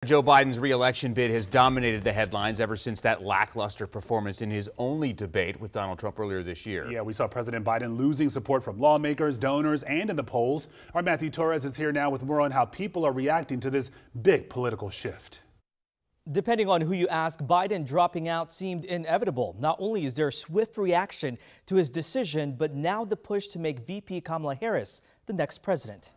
Joe Biden's re-election bid has dominated the headlines ever since that lackluster performance in his only debate with Donald Trump earlier this year. Yeah, we saw President Biden losing support from lawmakers, donors, and in the polls. Our Matthew Torres is here now with more on how people are reacting to this big political shift. Depending on who you ask, Biden dropping out seemed inevitable. Not only is there a swift reaction to his decision, but now the push to make VP Kamala Harris the next president.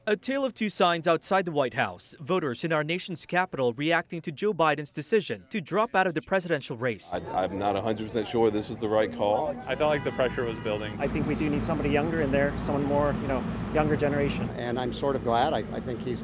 A tale of two sides outside the White House. Voters in our nation's capital reacting to Joe Biden's decision to drop out of the presidential race. I'm not 100% sure this was the right call. I felt like the pressure was building. I think we do need somebody younger in there, someone more, younger generation. And I'm sort of glad. I think he's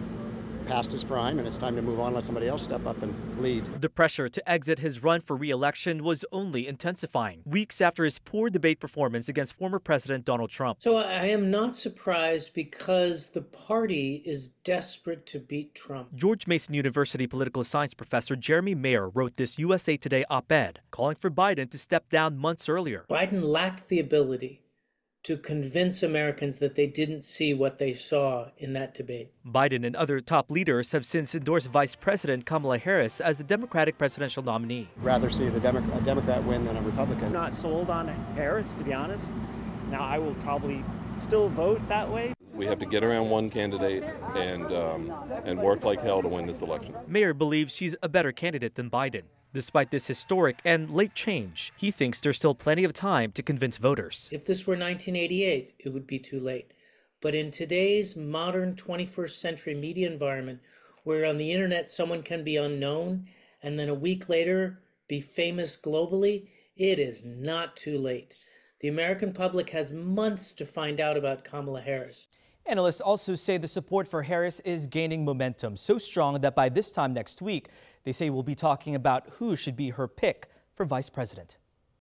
past his prime, and it's time to move on, let somebody else step up and lead. The pressure to exit his run for re-election was only intensifying weeks after his poor debate performance against former President Donald Trump. So I am not surprised because the party is desperate to beat Trump. George Mason University political science professor Jeremy Mayer wrote this USA Today op-ed calling for Biden to step down months earlier. Biden lacked the ability to convince Americans that they didn't see what they saw in that debate. Biden and other top leaders have since endorsed Vice President Kamala Harris as the Democratic presidential nominee. Rather see a Democrat win than a Republican. I'm not sold on Harris, to be honest. Now, I will probably still vote that way. We have to get around one candidate and work like hell to win this election. Mayer believes she's a better candidate than Biden. Despite this historic and late change, he thinks there's still plenty of time to convince voters. If this were 1988, it would be too late. But in today's modern 21st century media environment, where on the internet someone can be unknown and then a week later be famous globally, it is not too late. The American public has months to find out about Kamala Harris. Analysts also say the support for Harris is gaining momentum, so strong that by this time next week, they say we'll be talking about who should be her pick for vice president.